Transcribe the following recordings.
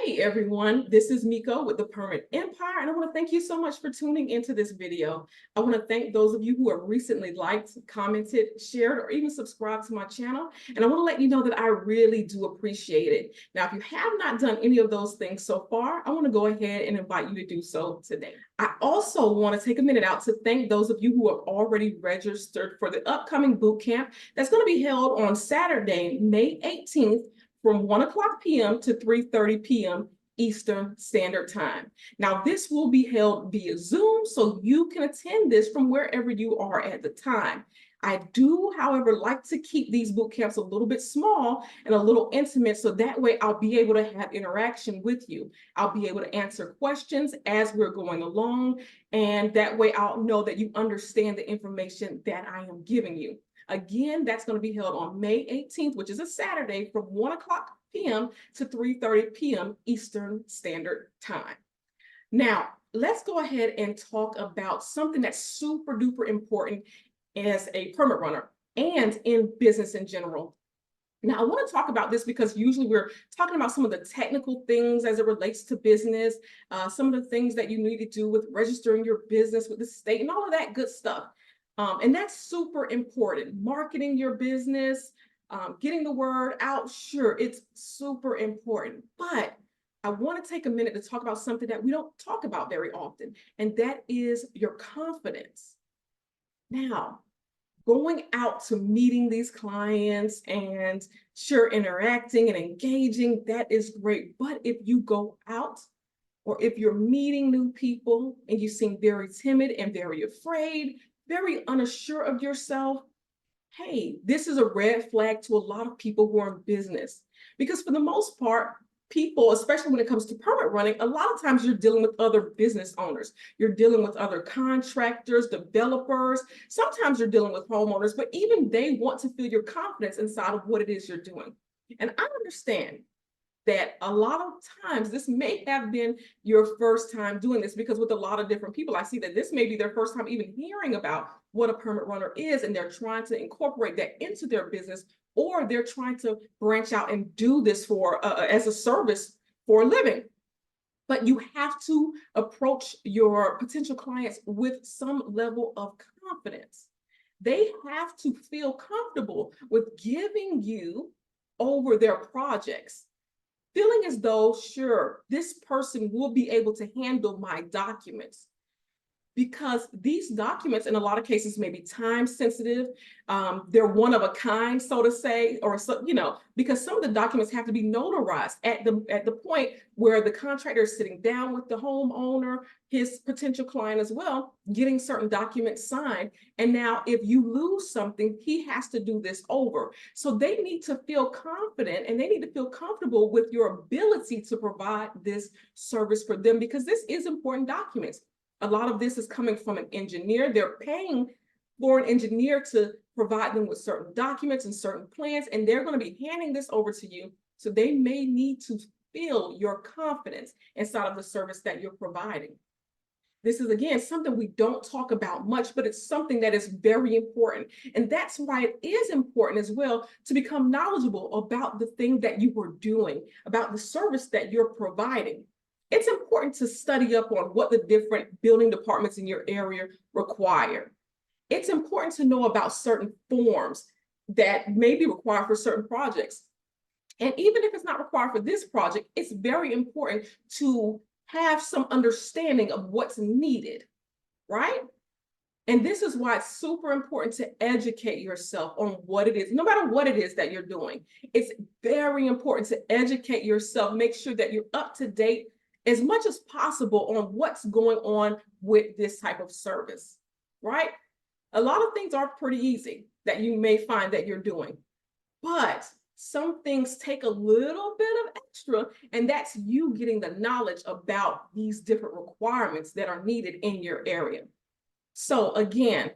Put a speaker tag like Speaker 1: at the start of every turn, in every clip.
Speaker 1: Hey everyone, this is Miko with the Permanent Empire, and I want to thank you so much for tuning into this video. I want to thank those of you who have recently liked, commented, shared, or even subscribed to my channel, and I want to let you know that I really do appreciate it. Now, if you have not done any of those things so far, I want to go ahead and invite you to do so today. I also want to take a minute out to thank those of you who have already registered for the upcoming boot camp that's going to be held on Saturday, May 18th, from 1 p.m. to 3:30 p.m. Eastern Standard Time. Now, this will be held via Zoom, so you can attend this from wherever you are at the time. I do, however, like to keep these boot camps a little bit small and a little intimate, so that way I'll be able to have interaction with you. I'll be able to answer questions as we're going along, and that way I'll know that you understand the information that I am giving you. Again, that's going to be held on May 18th, which is a Saturday, from 1 p.m. to 3:30 p.m. Eastern Standard Time. Now, let's go ahead and talk about something that's super duper important as a permit runner and in business in general. Now, I want to talk about this because usually we're talking about some of the technical things as it relates to business, some of the things that you need to do with registering your business with the state and all of that good stuff. And that's super important. Marketing your business, getting the word out, sure, it's super important. But I want to take a minute to talk about something that we don't talk about very often, and that is your confidence. Now, going out to meeting these clients and sure, interacting and engaging, that is great. But if you go out or if you're meeting new people and you seem very timid and very afraid, very unsure of yourself, hey, this is a red flag to a lot of people who are in business. Because for the most part, people, especially when it comes to permit running, a lot of times you're dealing with other business owners. You're dealing with other contractors, developers. Sometimes you're dealing with homeowners, but even they want to feel your confidence inside of what it is you're doing. And I understand that a lot of times this may have been your first time doing this, because with a lot of different people, I see that this may be their first time even hearing about what a permit runner is, and they're trying to incorporate that into their business, or they're trying to branch out and do this for as a service for a living. But you have to approach your potential clients with some level of confidence. They have to feel comfortable with giving you over their projects, feeling as though, sure, this person will be able to handle my documents, because these documents in a lot of cases may be time sensitive. They're one of a kind, so to say, or so, because some of the documents have to be notarized at the point where the contractor is sitting down with the homeowner, his potential client as well, getting certain documents signed. And now if you lose something, he has to do this over. So they need to feel confident and they need to feel comfortable with your ability to provide this service for them, because this is important documents. A lot of this is coming from an engineer. They're paying for an engineer to provide them with certain documents and certain plans, and they're going to be handing this over to you. So they may need to feel your confidence inside of the service that you're providing. This is, again, something we don't talk about much, but it's something that is very important. And that's why it is important as well to become knowledgeable about the thing that you were doing, about the service that you're providing. It's important to study up on what the different building departments in your area require. It's important to know about certain forms that may be required for certain projects. And even if it's not required for this project, it's very important to have some understanding of what's needed, right? And this is why it's super important to educate yourself on what it is, no matter what it is that you're doing. It's very important to educate yourself, make sure that you're up to date as much as possible on what's going on with this type of service, right? A lot of things are pretty easy that you may find that you're doing, but some things take a little bit of extra, and that's you getting the knowledge about these different requirements that are needed in your area. So again,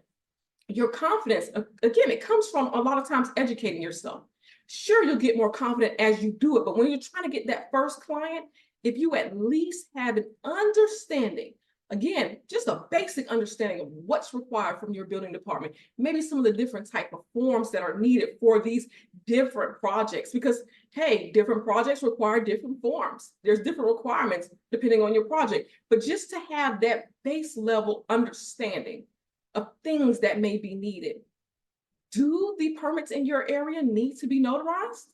Speaker 1: your confidence, again, it comes from a lot of times educating yourself. Sure, you'll get more confident as you do it, but when you're trying to get that first client, if you at least have an understanding Again, just a basic understanding of what's required from your building department, maybe some of the different type of forms that are needed for these different projects, because hey, different projects require different forms. There's different requirements depending on your project, but just to have that base level understanding of things that may be needed. Do the permits in your area need to be notarized?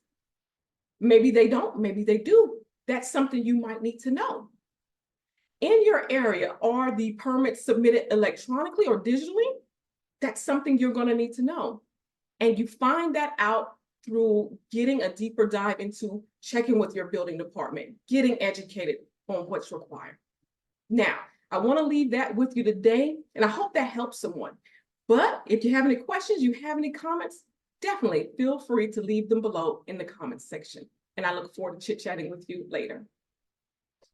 Speaker 1: Maybe they don't, maybe they do. That's something you might need to know. In your area, are the permits submitted electronically or digitally? That's something you're going to need to know. And you find that out through getting a deeper dive into checking with your building department, getting educated on what's required. Now, I want to leave that with you today, and I hope that helps someone. But if you have any questions, you have any comments, definitely feel free to leave them below in the comments section. And I look forward to chit-chatting with you later.